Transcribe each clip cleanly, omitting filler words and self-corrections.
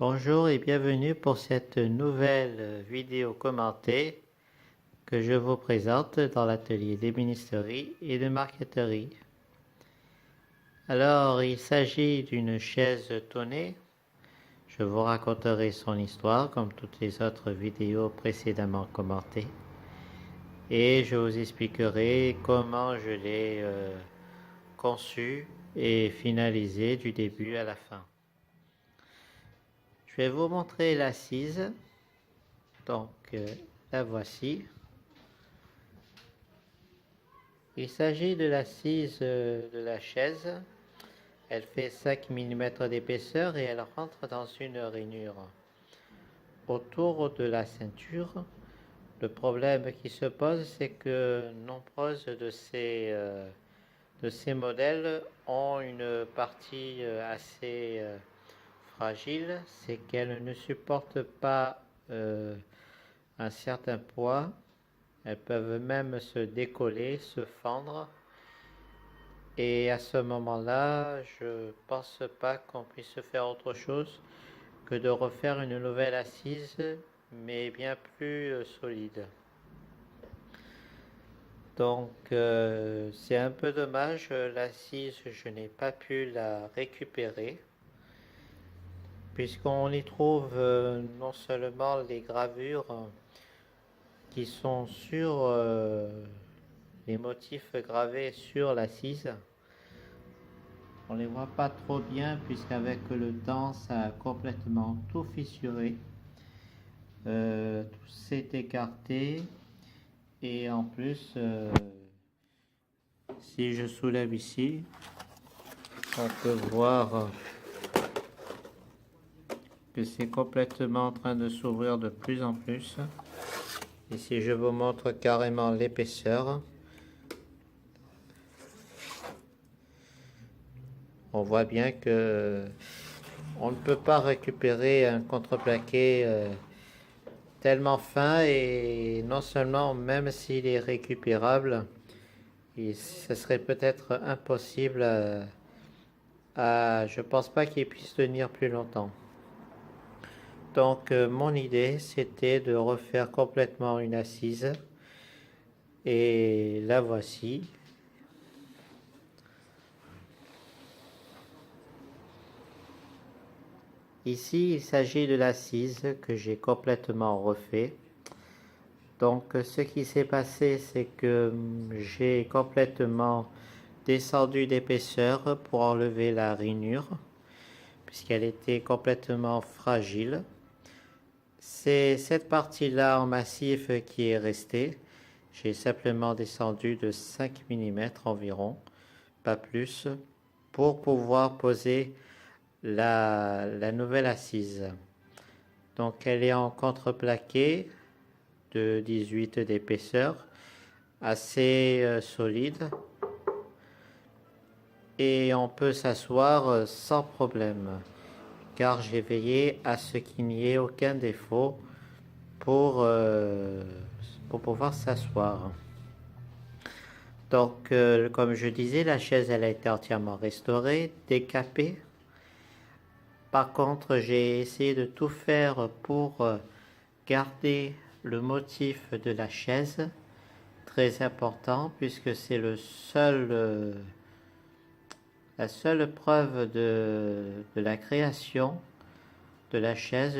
Bonjour et bienvenue pour cette nouvelle vidéo commentée que je vous présente dans l'atelier d'ébénisterie et de marqueterie. Alors, il s'agit d'une chaise tonée. Je vous raconterai son histoire comme toutes les autres vidéos précédemment commentées. Et je vous expliquerai comment je l'ai conçue et finalisée du début à la fin. Je vais vous montrer l'assise. Donc, la voici. Il s'agit de l'assise de la chaise. Elle fait 5 mm d'épaisseur et elle rentre dans une rainure. Autour de la ceinture, le problème qui se pose, c'est que nombreuses de ces modèles ont une partie assez fragile, c'est qu'elles ne supportent pas un certain poids. Elles peuvent même se décoller, se fendre. Et à ce moment-là, je ne pense pas qu'on puisse faire autre chose que de refaire une nouvelle assise, mais bien plus solide. Donc c'est un peu dommage, l'assise, je n'ai pas pu la récupérer, puisqu'on y trouve non seulement les gravures qui sont sur les motifs gravés sur l'assise. On les voit pas trop bien puisqu'avec le temps ça a complètement tout fissuré, tout s'est écarté et en plus si je soulève ici on peut voir que c'est complètement en train de s'ouvrir de plus en plus. Et si je vous montre carrément l'épaisseur, on voit bien que on ne peut pas récupérer un contreplaqué tellement fin, et non seulement même s'il est récupérable, ce serait peut-être impossible je pense pas qu'il puisse tenir plus longtemps. Donc mon idée c'était de refaire complètement une assise et la voici. Ici, il s'agit de l'assise que j'ai complètement refait. Donc, ce qui s'est passé, c'est que j'ai complètement descendu d'épaisseur pour enlever la rainure, puisqu'elle était complètement fragile. C'est cette partie-là en massif qui est restée. J'ai simplement descendu de 5 mm environ, pas plus, pour pouvoir poser la nouvelle assise. Donc elle est en contreplaqué de 18 d'épaisseur, assez solide, et on peut s'asseoir sans problème, car j'ai veillé à ce qu'il n'y ait aucun défaut pour pouvoir s'asseoir. Donc comme je disais, la chaise elle a été entièrement restaurée, décapée. Par contre, j'ai essayé de tout faire pour garder le motif de la chaise, très important, puisque c'est la seule preuve de la création de la chaise,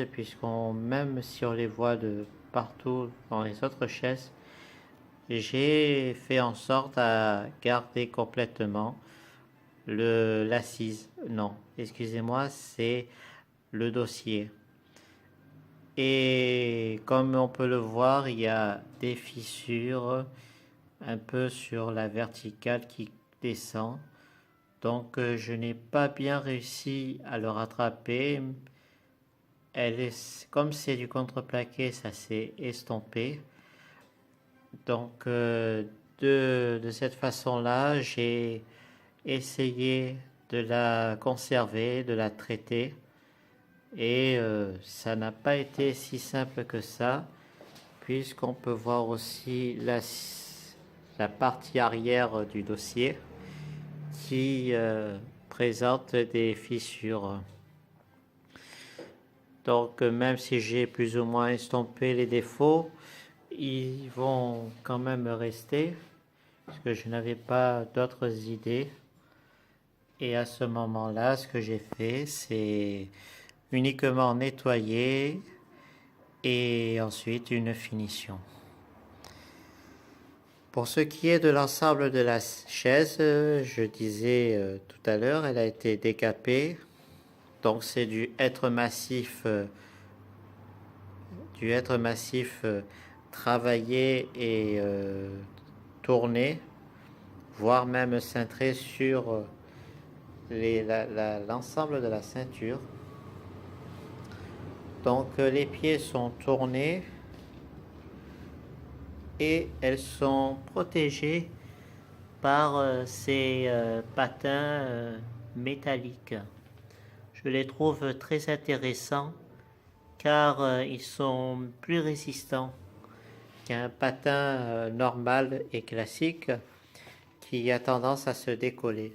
même si on les voit de partout dans les autres chaises, j'ai fait en sorte à garder complètement l'assise. Non, excusez-moi, c'est le dossier. Et comme on peut le voir, il y a des fissures un peu sur la verticale qui descend. Donc je n'ai pas bien réussi à le rattraper. Comme c'est du contreplaqué, ça s'est estompé. Donc de cette façon-là, j'ai essayé de la conserver, de la traiter. Et ça n'a pas été si simple que ça, puisqu'on peut voir aussi la partie arrière du dossier qui présente des fissures. Donc même si j'ai plus ou moins estompé les défauts, ils vont quand même rester parce que je n'avais pas d'autres idées. Et à ce moment-là, ce que j'ai fait, c'est uniquement nettoyer et ensuite une finition. Pour ce qui est de l'ensemble de la chaise, je disais tout à l'heure, elle a été décapée. Donc c'est du être massif travaillé et tourné, voire même cintré sur l'ensemble de la ceinture. Donc les pieds sont tournés et elles sont protégées par ces patins métalliques. Je les trouve très intéressants car ils sont plus résistants qu'un patin normal et classique qui a tendance à se décoller.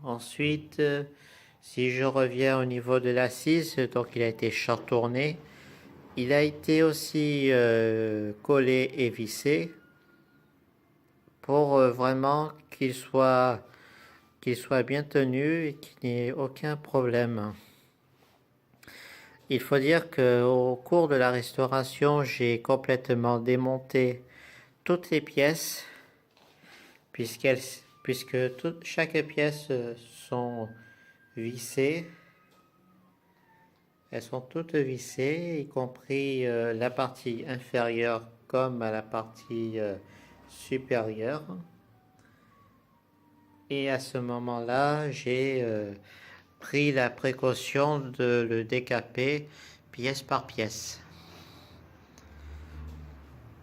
Ensuite, si je reviens au niveau de l'assise, donc il a été tourné, il a été aussi collé et vissé pour vraiment qu'il soit bien tenu et qu'il n'y ait aucun problème. Il faut dire qu'au cours de la restauration, j'ai complètement démonté toutes les pièces puisque chaque pièce sont vissées. Elles sont toutes vissées, y compris la partie inférieure comme à la partie supérieure. Et à ce moment-là, j'ai pris la précaution de le décaper pièce par pièce.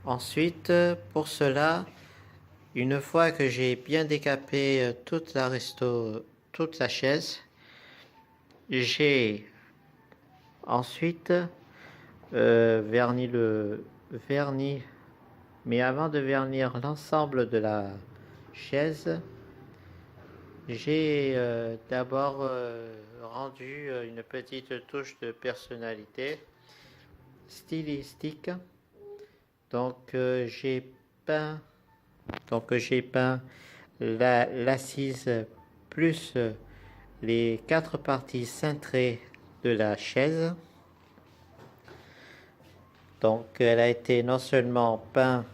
Ensuite, pour cela, une fois que j'ai bien décapé toute la chaise, j'ai ensuite verni mais avant de vernir l'ensemble de la chaise, j'ai d'abord rendu une petite touche de personnalité stylistique. Donc j'ai peint l'assise plus les 4 parties cintrées de la chaise. Donc elle a été non seulement peinte,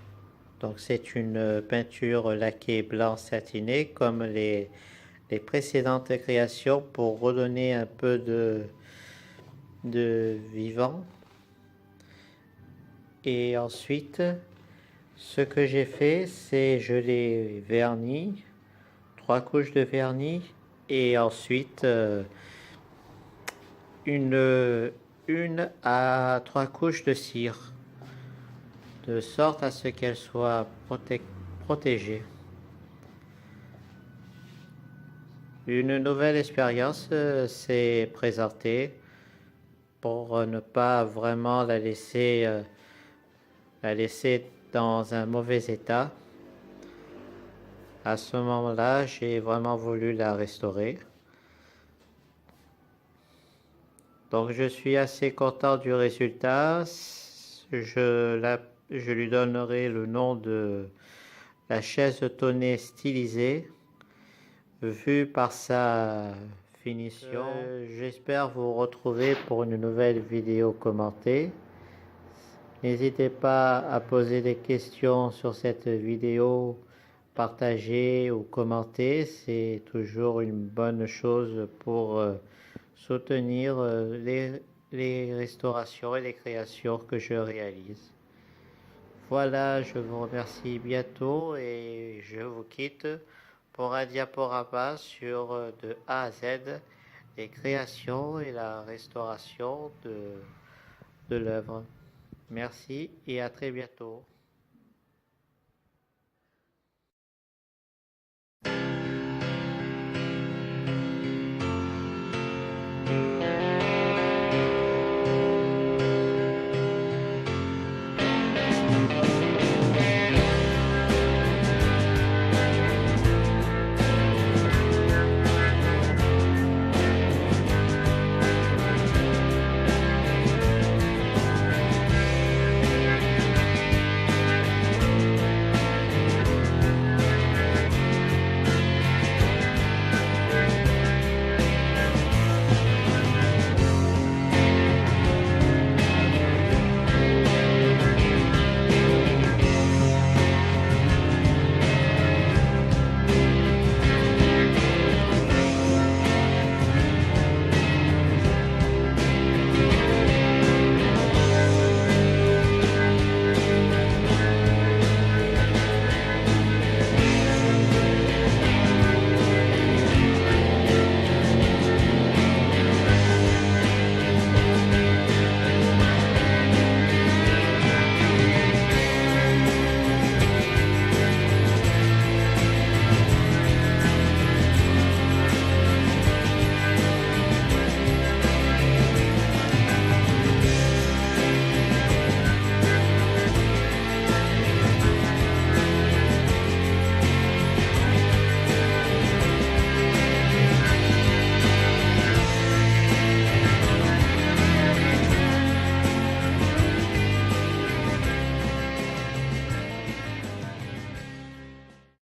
donc c'est une peinture laquée blanc satiné comme les précédentes créations pour redonner un peu de vivant. Et ensuite, ce que j'ai fait, c'est je l'ai verni, 3 couches de vernis, et ensuite une à 3 couches de cire, de sorte à ce qu'elle soit protégée. Une nouvelle expérience s'est présentée pour ne pas vraiment la laisser dans un mauvais état. À ce moment-là, j'ai vraiment voulu la restaurer. Donc je suis assez content du résultat. Je lui donnerai le nom de la chaise tonée stylisée, vue par sa finition. J'espère vous retrouver pour une nouvelle vidéo commentée. N'hésitez pas à poser des questions sur cette vidéo, partager ou commenter. C'est toujours une bonne chose pour soutenir les restaurations et les créations que je réalise. Voilà, je vous remercie bientôt et je vous quitte pour un diaporama sur de A à Z les créations et la restauration de l'œuvre. Merci et à très bientôt.